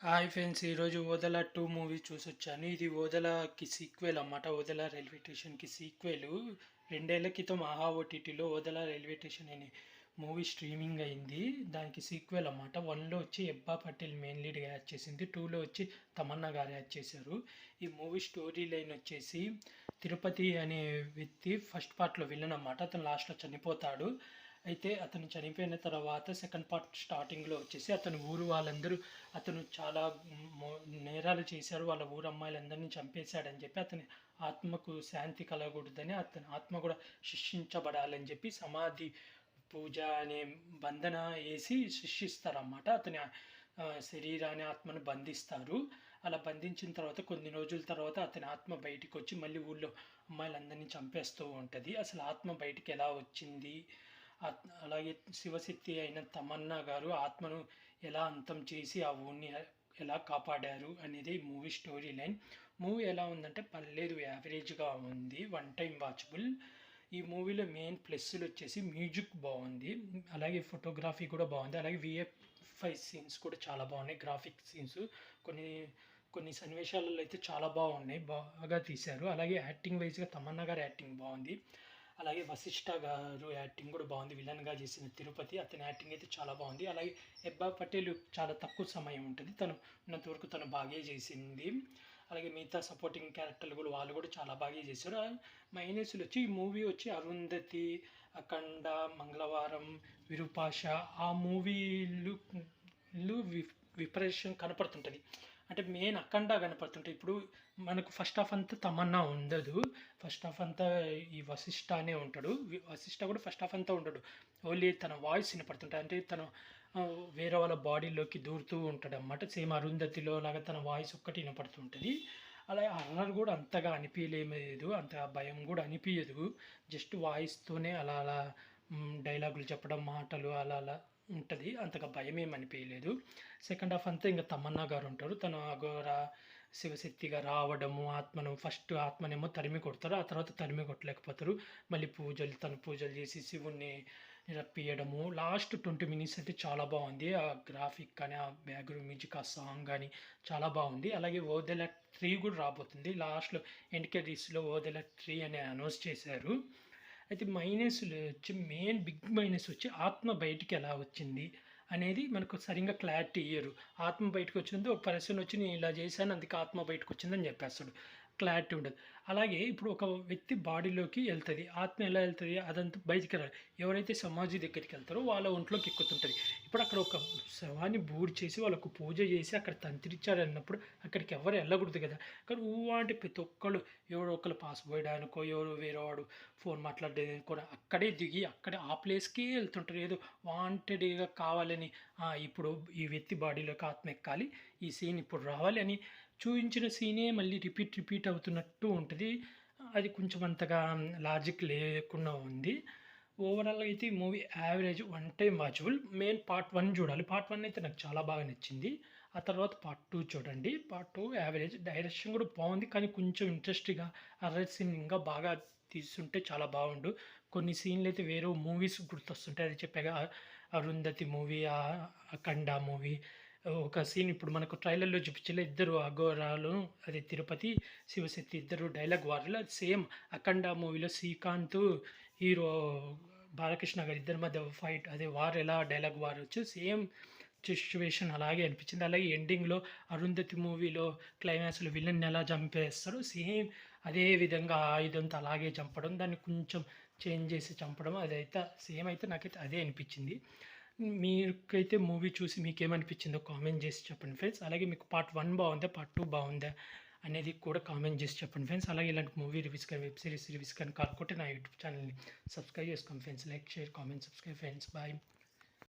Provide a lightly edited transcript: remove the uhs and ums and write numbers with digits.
Hi friends, ఈరోజు 'Odela 2' movie చూసొచ్చాను. ఇది 'ఓదెల'కి sequel అన్నమాట. 'ఓదెల రైల్వే స్టేషన్'కి సీక్వెలు. 2 ఏళ్ల క్రితం ఆహా ఓటీటీలో 'ఓదెల రైల్వే స్టేషన్' అనే మూవీ స్ట్రీమింగ్ అయింది. దానికి సీక్వెల్ అన్నమాట. 1లో వచ్చి ఎబ్బా పటేల్ మెయిన్ లీడ్‌గా యాక్ట్ చేసింది. 2లో వచ్చి తమన్నా గారు యాక్ట్ చేశారు. ఈ మూవీ స్టోరీ లైన్ వచ్చేసి తిరుపతి అనే వ్యక్తి ఫస్ట్ పార్ట్‌లో విలన్ అన్నమాట. అతను లాస్ట్‌లో చనిపోతాడు. అయితే అతను చనిపోయిన తర్వాత సెకండ్ పార్ట్ స్టార్టింగ్‌లో వచ్చేసి అతని ఊరు వాళ్ళందరూ అతను చాలా మో నేరాలు చేశారు. వాళ్ళ ఊరు అమ్మాయిలందరినీ చంపేశాడని చెప్పి అతని ఆత్మకు శాంతి కలగకూడదని అతని ఆత్మ కూడా శిక్షించబడాలని చెప్పి సమాధి పూజ అనే బంధన వేసి శిక్షిస్తారన్నమాట. అతని శరీరాన్ని ఆత్మను బంధిస్తారు. అలా బంధించిన తర్వాత కొన్ని రోజుల తర్వాత అతని ఆత్మ బయటికి వచ్చి మళ్ళీ ఊళ్ళో అమ్మాయిలందరినీ చంపేస్తూ ఉంటుంది. అసలు ఆత్మ బయటికి ఎలా వచ్చింది, అలాగే శివశక్తి అయిన తమన్నా గారు ఆత్మను ఎలా అంతం చేసి ఆ ఊరిని ఎలా కాపాడారు అనేది మూవీ స్టోరీ లైన్. మూవీ ఎలా ఉందంటే పర్లేదు, యావరేజ్గా ఉంది, వన్ టైం వాచబుల్. ఈ మూవీలో మెయిన్ ప్లస్సులు వచ్చేసి మ్యూజిక్ బాగుంది, అలాగే ఫోటోగ్రఫీ కూడా బాగుంది, అలాగే విఎఫ్ఐ సీన్స్ కూడా చాలా బాగున్నాయి. గ్రాఫిక్ సీన్స్ కొన్ని కొన్ని సన్నివేశాలలో అయితే చాలా బాగున్నాయి, బాగా తీశారు. అలాగే యాక్టింగ్ వైజ్గా తమన్నా గారి యాక్టింగ్ బాగుంది. అలాగే వశిష్ఠ గారు యాక్టింగ్ కూడా బాగుంది. విలన్గా చేసిన తిరుపతి అతని యాక్టింగ్ అయితే చాలా బాగుంది. అలాగే ఎబ్బా పటేల్ చాలా తక్కువ సమయం ఉంటుంది, తను ఉన్నంతవరకు తను బాగా చేసింది. అలాగే మిగతా సపోర్టింగ్ క్యారెక్టర్లు కూడా వాళ్ళు కూడా చాలా బాగా చేశారు. మైనస్లు వచ్చి ఈ మూవీ వచ్చి అరుంధతి, అఖండ, మంగళవారం, విరూపాక్ష ఆ మూవీలు విపరీతం కనపడుతుంటుంది. అంటే మెయిన్ అఖండ కనపడుతుంటాయి. ఇప్పుడు మనకు ఫస్ట్ హాఫ్ అంతా తమన్నా ఉండదు. ఫస్ట్ హాఫ్ అంతా ఈ వశిష్ఠ అనే ఉంటాడు. వశిష్ఠ కూడా ఫస్ట్ హాఫ్ అంతా ఉండడు. ఓన్లీ తన వాయిస్ వినపడుతుంటాయి. అంటే తను వేరే వాళ్ళ బాడీలోకి దూరుతూ ఉంటాడు అన్నమాట. సేమ్ అరుంధతిలో లాగా తన వాయిస్ ఒక్కటి వినపడుతుంటుంది. అలాగే హర్రర్ కూడా అంతగా అనిపించలేదు, అంత భయం కూడా అనిపించదు. జస్ట్ వాయిస్తోనే అలా అలా డైలాగులు చెప్పడం, మాటలు అలా అలా ఉంటుంది. అంతగా భయం ఏమి అనిపించలేదు. సెకండ్ హాఫ్ అంతా ఇంకా తమన్నా గారు ఉంటారు. తను అఘోర శివశక్తిగా రావడము, ఆత్మను ఫస్ట్ ఆత్మనేమో తరిమి కొడతారు. ఆ తర్వాత తరిమి కొట్టలేకపోతారు. మళ్ళీ తను పూజలు చేసి శివుణ్ణి రప్పియడము. లాస్ట్ 20 మినిట్స్ అయితే చాలా బాగుంది. ఆ గ్రాఫిక్ కానీ, ఆ బ్యాక్గ్రౌండ్ మ్యూజిక్, ఆ సాంగ్ కానీ చాలా బాగుంది. అలాగే 'ఓదెల 3' కూడా రాబోతుంది. లాస్ట్లో ఎండ్ క్రెడిట్స్‌లో 'ఓదెల 3' అని అనౌన్స్ చేశారు. అయితే మైనస్లు వచ్చి మెయిన్ బిగ్ మైనస్ వచ్చి ఆత్మ బయటికి ఎలా వచ్చింది అనేది మనకు సరిగ్గా క్లారిటీ ఇయ్యరు. ఆత్మ బయటకు వచ్చింది, ఒక పర్సన్ వచ్చి నేను ఇలా చేశాను అందుకే ఆత్మ బయటకు వచ్చిందని చెప్పేస్తాడు. క్లారిటీ ఉండదు. అలాగే ఇప్పుడు ఒక వ్యక్తి బాడీలోకి వెళ్తుంది, ఆత్మ ఎలా వెళ్తుంది అదంతా బయటికి రాదు. ఎవరైతే సమాధి దగ్గరికి వెళ్తారో వాళ్ళ ఒంట్లోకి ఎక్కుతుంటుంది. ఇప్పుడు అక్కడ ఒక శవాన్ని బూడి చేసి వాళ్ళకు పూజ చేసి అక్కడ తంత్రిచ్చారు అన్నప్పుడు అక్కడికి ఎవరు వెళ్ళకూడదు కదా. కానీ అంటే ప్రతి ఒక్కళ్ళు ఎవరో ఒకరు పాస్ పోయడానికో, ఎవరో వేరే వాడు ఫోన్ మాట్లాడేది కూడా అక్కడే దిగి అక్కడే ఆ ప్లేస్కే వెళ్తుంటారు. ఏదో వాంటెడ్గా కావాలని ఇప్పుడు ఈ వ్యక్తి బాడీలోకి ఆత్మ ఎక్కాలి, ఈ సీన్ ఇప్పుడు రావాలి అని చూపించిన సీనే మళ్ళీ రిపీట్ అవుతున్నట్టు ఉంటుంది. అది కొంచెం అంతగా లాజిక్ లేకుండా ఉంది. ఓవరాల్‌గా అయితే ఈ movie average, one time watchable. Main part 1 చూడాలి. పార్ట్ 1 అయితే నాకు చాలా బాగా నచ్చింది. ఆ తర్వాత పార్ట్ 2 చూడండి. Part 2 average. డైరెక్షన్ కూడా బాగుంది, కానీ కొంచెం ఇంట్రెస్ట్‌గా హర్రర్ సీన్ ఇంకా బాగా తీసుంటే చాలా బాగుండు. కొన్ని సీన్లు అయితే వేరే మూవీస్ గుర్తొస్తుంటాయి. అది చెప్పాగా అరుంధతి మూవీ, అఖండ మూవీ ఒక సీన్ ఇప్పుడు మనకు ట్రైలర్‌లో చూపించలే, ఇద్దరు అఘోరాలు, అదే తిరుపతి, శివశక్తి ఇద్దరు డైలాగ్ వార్‌లో అది సేమ్ అఖండ మూవీలో శ్రీకాంత్ హీరో బాలకృష్ణ గారు ఇద్దరి మధ్య ఫైట్, అదే వార్ ఎలా డైలాగ్ వార్ వచ్చి సేమ్ సిచ్యువేషన్ అలాగే అనిపించింది. అలాగే ఎండింగ్‌లో అరుంధతి మూవీలో క్లైమాక్స్‌లో విలన్ని ఎలా చంపేస్తారో సేమ్ అదే విధంగా ఆయుధంతో అలాగే చంపడం, దాన్ని కొంచెం చేంజ్ చేసి చంపడం, అదైతే సేమ్ అయితే నాకైతే అదే అనిపించింది. మీకైతే మూవీ చూసి మీకేమనిపించిందో కామెంట్ చేసి చెప్పండి ఫ్రెండ్స్. అలాగే మీకు పార్ట్ 1 బాగుందా, పార్ట్ 2 బాగుందా అనేది కూడా కామెంట్ చేసి చెప్పండి ఫ్రెండ్స్. అలాగే ఇలాంటి మూవీ రివ్యూస్ కానీ, వెబ్ సిరీస్ రివ్యూస్ కానీ కాకుంటే నా యూట్యూబ్ ఛానల్ని సబ్స్క్రైబ్ చేసుకోండి friends. Like, share, comment, subscribe friends. Bye.